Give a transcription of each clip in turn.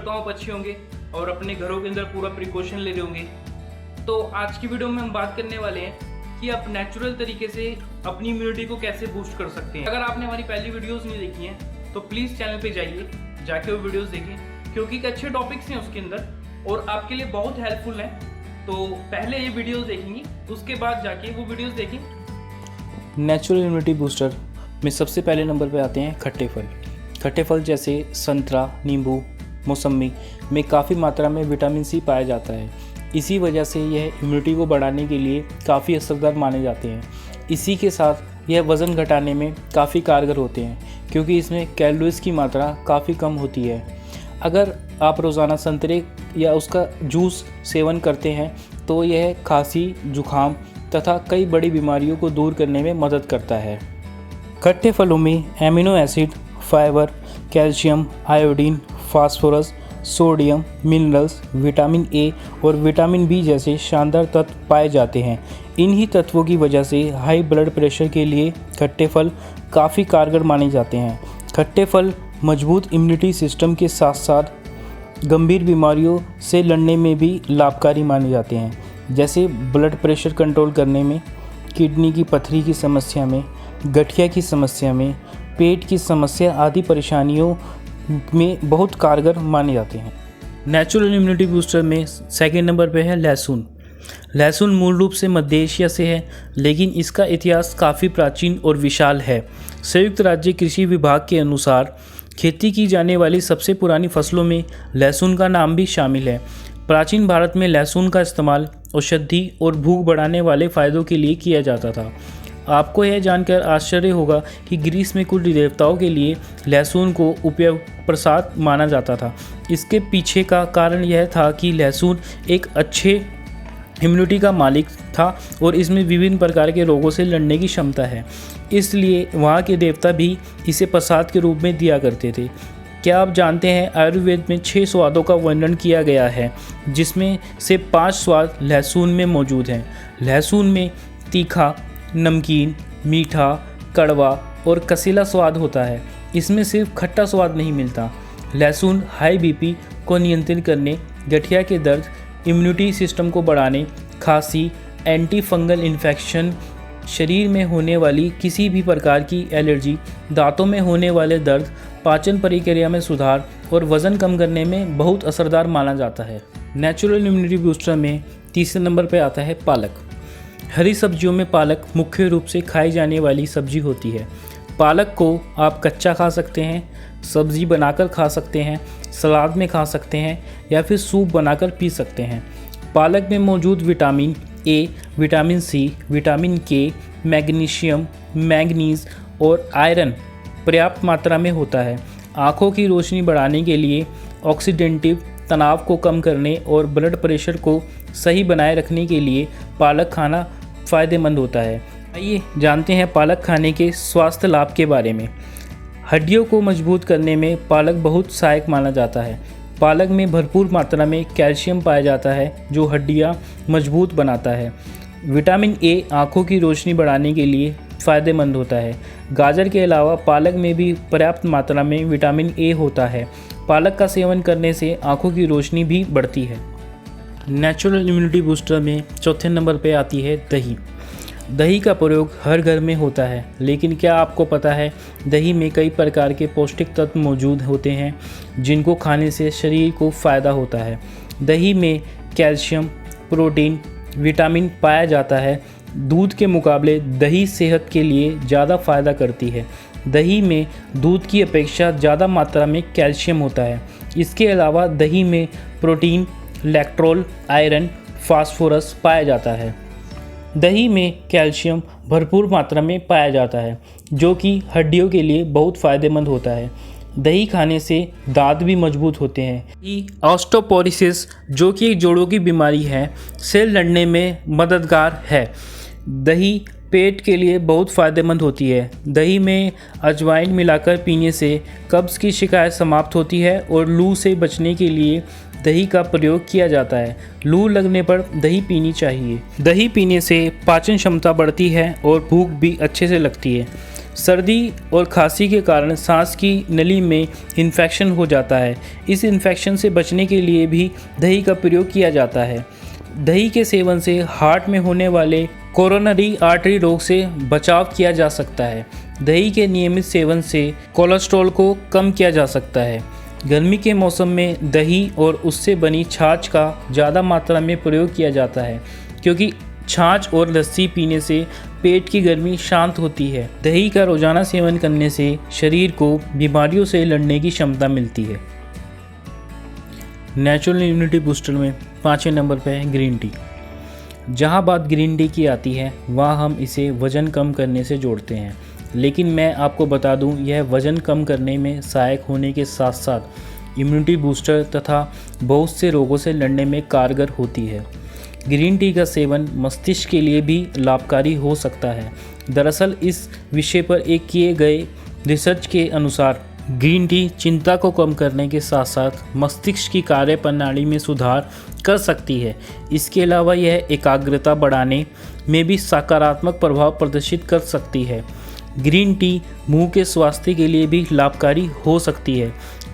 करता हूँ आप अच्छे होंगे और अपने घरों के अंदर पूरा प्रिकॉशन ले रहे होंगे। तो आज की वीडियो में हम बात करने वाले हैं कि आप नेचुरल तरीके से अपनी इम्यूनिटी को कैसे बूस्ट कर सकते हैं। अगर आपने हमारी पहली वीडियोस नहीं देखी हैं तो प्लीज़ चैनल पे जाइए, जाके वो वीडियोस देखें क्योंकि अच्छे टॉपिक्स हैं उसके अंदर और आपके लिए बहुत हेल्पफुल हैं। तो पहले ये वीडियोस देखेंगे, उसके बाद जाके वो वीडियोस देखें। नेचुरल इम्यूनिटी बूस्टर में सबसे पहले नंबर पे आते हैं खट्टे फल। खट्टे फल जैसे संतरा, नींबू, मौसम्मी में काफ़ी मात्रा में विटामिन सी पाया जाता है। इसी वजह से यह इम्यूनिटी को बढ़ाने के लिए काफ़ी असरदार माने जाते हैं। इसी के साथ यह वज़न घटाने में काफ़ी कारगर होते हैं क्योंकि इसमें कैलोरीज की मात्रा काफ़ी कम होती है। अगर आप रोज़ाना संतरे या उसका जूस सेवन करते हैं तो यह खांसी, जुखाम तथा कई बड़ी बीमारियों को दूर करने में मदद करता है। खट्टे फलों में amino acid, fibre, calcium, iodine, phosphorus, sodium, minerals, vitamin A और विटामिन बी जैसे शानदार तत्व पाए जाते हैं। इन्हीं तत्वों की वजह से हाई ब्लड प्रेशर के लिए खट्टे फल काफ़ी कारगर माने जाते हैं। खट्टे फल मजबूत इम्यूनिटी सिस्टम के साथ साथ गंभीर बीमारियों से लड़ने में भी लाभकारी माने जाते हैं, जैसे ब्लड प्रेशर कंट्रोल करने में, किडनी की पथरी की समस्या में, गठिया की समस्या में, पेट की समस्या आदि परेशानियों में बहुत कारगर माने जाते हैं। नेचुरल इम्यूनिटी बूस्टर में सेकंड नंबर पे है लहसुन। लहसुन मूल रूप से मध्य एशिया से है, लेकिन इसका इतिहास काफ़ी प्राचीन और विशाल है। संयुक्त राज्य कृषि विभाग के अनुसार खेती की जाने वाली सबसे पुरानी फसलों में लहसुन का नाम भी शामिल है। प्राचीन भारत में लहसुन का इस्तेमाल औषधि और भूख बढ़ाने वाले फ़ायदों के लिए किया जाता था। आपको यह जानकर आश्चर्य होगा कि ग्रीस में कुछ देवताओं के लिए लहसुन को उपयोग प्रसाद माना जाता था। इसके पीछे का कारण यह था कि लहसुन एक अच्छे इम्यूनिटी का मालिक था और इसमें विभिन्न प्रकार के रोगों से लड़ने की क्षमता है, इसलिए वहाँ के देवता भी इसे प्रसाद के रूप में दिया करते थे। क्या आप जानते हैं आयुर्वेद में 6 स्वादों का वर्णन किया गया है, जिसमें से 5 स्वाद लहसुन में मौजूद हैं। लहसुन में तीखा, नमकीन, मीठा, कड़वा और कसीला स्वाद होता है। इसमें सिर्फ खट्टा स्वाद नहीं मिलता। लहसुन हाई बीपी को नियंत्रित करने, गठिया के दर्द, इम्यूनिटी सिस्टम को बढ़ाने, खांसी, एंटी फंगल इन्फेक्शन, शरीर में होने वाली किसी भी प्रकार की एलर्जी, दांतों में होने वाले दर्द, पाचन प्रक्रिया में सुधार और वज़न कम करने में बहुत असरदार माना जाता है। नेचुरल इम्यूनिटी बूस्टर में तीसरे नंबर पर आता है पालक। हरी सब्जियों में पालक मुख्य रूप से खाई जाने वाली सब्जी होती है। पालक को आप कच्चा खा सकते हैं, सब्जी बनाकर खा सकते हैं, सलाद में खा सकते हैं या फिर सूप बनाकर पी सकते हैं। पालक में मौजूद vitamin A, vitamin C, vitamin K, magnesium, manganese और आयरन पर्याप्त मात्रा में होता है। आँखों की रोशनी बढ़ाने के लिए, ऑक्सीडेंटिव तनाव को कम करने और ब्लड प्रेशर को सही बनाए रखने के लिए पालक खाना फ़ायदेमंद होता है। आइए जानते हैं पालक खाने के स्वास्थ्य लाभ के बारे में। हड्डियों को मजबूत करने में पालक बहुत सहायक माना जाता है। पालक में भरपूर मात्रा में कैल्शियम पाया जाता है जो हड्डियां मजबूत बनाता है। विटामिन ए आँखों की रोशनी बढ़ाने के लिए फ़ायदेमंद होता है। गाजर के अलावा पालक में भी पर्याप्त मात्रा में विटामिन ए होता है। पालक का सेवन करने से आँखों की रोशनी भी बढ़ती है। नेचुरल इम्यूनिटी बूस्टर में चौथे नंबर पे आती है दही। दही का प्रयोग हर घर में होता है, लेकिन क्या आपको पता है दही में कई प्रकार के पौष्टिक तत्व मौजूद होते हैं जिनको खाने से शरीर को फ़ायदा होता है। दही में कैल्शियम, प्रोटीन, विटामिन पाया जाता है। दूध के मुकाबले दही सेहत के लिए ज़्यादा फ़ायदा करती है। दही में दूध की अपेक्षा ज़्यादा मात्रा में कैल्शियम होता है। इसके अलावा दही में प्रोटीन, इलेक्ट्रोल, आयरन, फास्फोरस पाया जाता है। दही में कैल्शियम भरपूर मात्रा में पाया जाता है जो कि हड्डियों के लिए बहुत फ़ायदेमंद होता है। दही खाने से दांत भी मजबूत होते हैं। ऑस्टियोपोरोसिस जो कि एक जोड़ों की बीमारी है से लड़ने में मददगार है। दही पेट के लिए बहुत फ़ायदेमंद होती है। दही में अजवाइन मिलाकर पीने से कब्ज़ की शिकायत समाप्त होती है और लू से बचने के लिए दही का प्रयोग किया जाता है। लू लगने पर दही पीनी चाहिए। दही पीने से पाचन क्षमता बढ़ती है और भूख भी अच्छे से लगती है। सर्दी और खांसी के कारण सांस की नली में इन्फेक्शन हो जाता है। इस इन्फेक्शन से बचने के लिए भी दही का प्रयोग किया जाता है। दही के सेवन से हार्ट में होने वाले कोरोनरी आर्टरी रोग से बचाव किया जा सकता है। दही के नियमित सेवन से कोलेस्ट्रॉल को कम किया जा सकता है। गर्मी के मौसम में दही और उससे बनी छाछ का ज़्यादा मात्रा में प्रयोग किया जाता है, क्योंकि छाछ और लस्सी पीने से पेट की गर्मी शांत होती है। दही का रोजाना सेवन करने से शरीर को बीमारियों से लड़ने की क्षमता मिलती है। नेचुरल इम्यूनिटी बूस्टर में 5वें नंबर पर है ग्रीन टी। जहाँ बात ग्रीन टी की आती है वहाँ हम इसे वज़न कम करने से जोड़ते हैं, लेकिन मैं आपको बता दूं, यह वज़न कम करने में सहायक होने के साथ साथ इम्यूनिटी बूस्टर तथा बहुत से रोगों से लड़ने में कारगर होती है। ग्रीन टी का सेवन मस्तिष्क के लिए भी लाभकारी हो सकता है। दरअसल इस विषय पर एक किए गए रिसर्च के अनुसार ग्रीन टी चिंता को कम करने के साथ साथ मस्तिष्क की कार्यप्रणाली में सुधार कर सकती है। इसके अलावा यह एकाग्रता बढ़ाने में भी सकारात्मक प्रभाव प्रदर्शित कर सकती है। ग्रीन टी मुंह के स्वास्थ्य के लिए भी लाभकारी हो सकती है।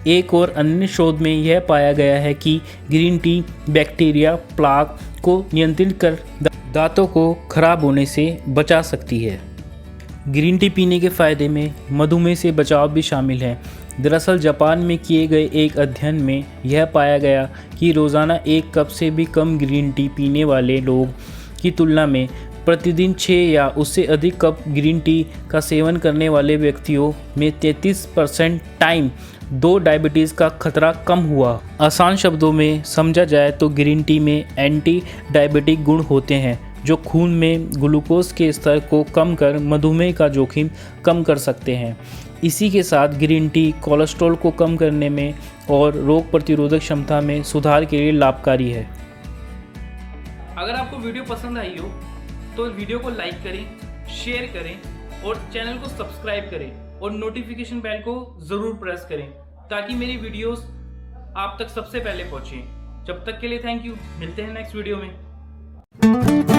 एक और अन्य शोध में यह पाया गया है कि ग्रीन टी बैक्टीरिया प्लाक को नियंत्रित कर दांतों को खराब होने से बचा सकती है। ग्रीन टी पीने के फायदे में मधुमेह से बचाव भी शामिल है। दरअसल जापान में किए गए एक अध्ययन में यह पाया गया कि रोज़ाना 1 कप से भी कम ग्रीन टी पीने वाले लोग की तुलना में प्रतिदिन 6 या उससे अधिक कप ग्रीन टी का सेवन करने वाले व्यक्तियों में 33% टाइम 2 डायबिटीज़ का खतरा कम हुआ। आसान शब्दों में समझा जाए तो ग्रीन टी में एंटी डायबिटिक गुण होते हैं जो खून में ग्लूकोज के स्तर को कम कर मधुमेह का जोखिम कम कर सकते हैं। इसी के साथ ग्रीन टी कोलेस्ट्रॉल को कम करने में और रोग प्रतिरोधक क्षमता में सुधार के लिए लाभकारी है। अगर आपको वीडियो पसंद आई हो तो वीडियो को लाइक करें, शेयर करें और चैनल को सब्सक्राइब करें और नोटिफिकेशन बेल को ज़रूर प्रेस करें ताकि मेरी वीडियोस आप तक सबसे पहले पहुंचें। जब तक के लिए थैंक यू। मिलते हैं नेक्स्ट वीडियो में।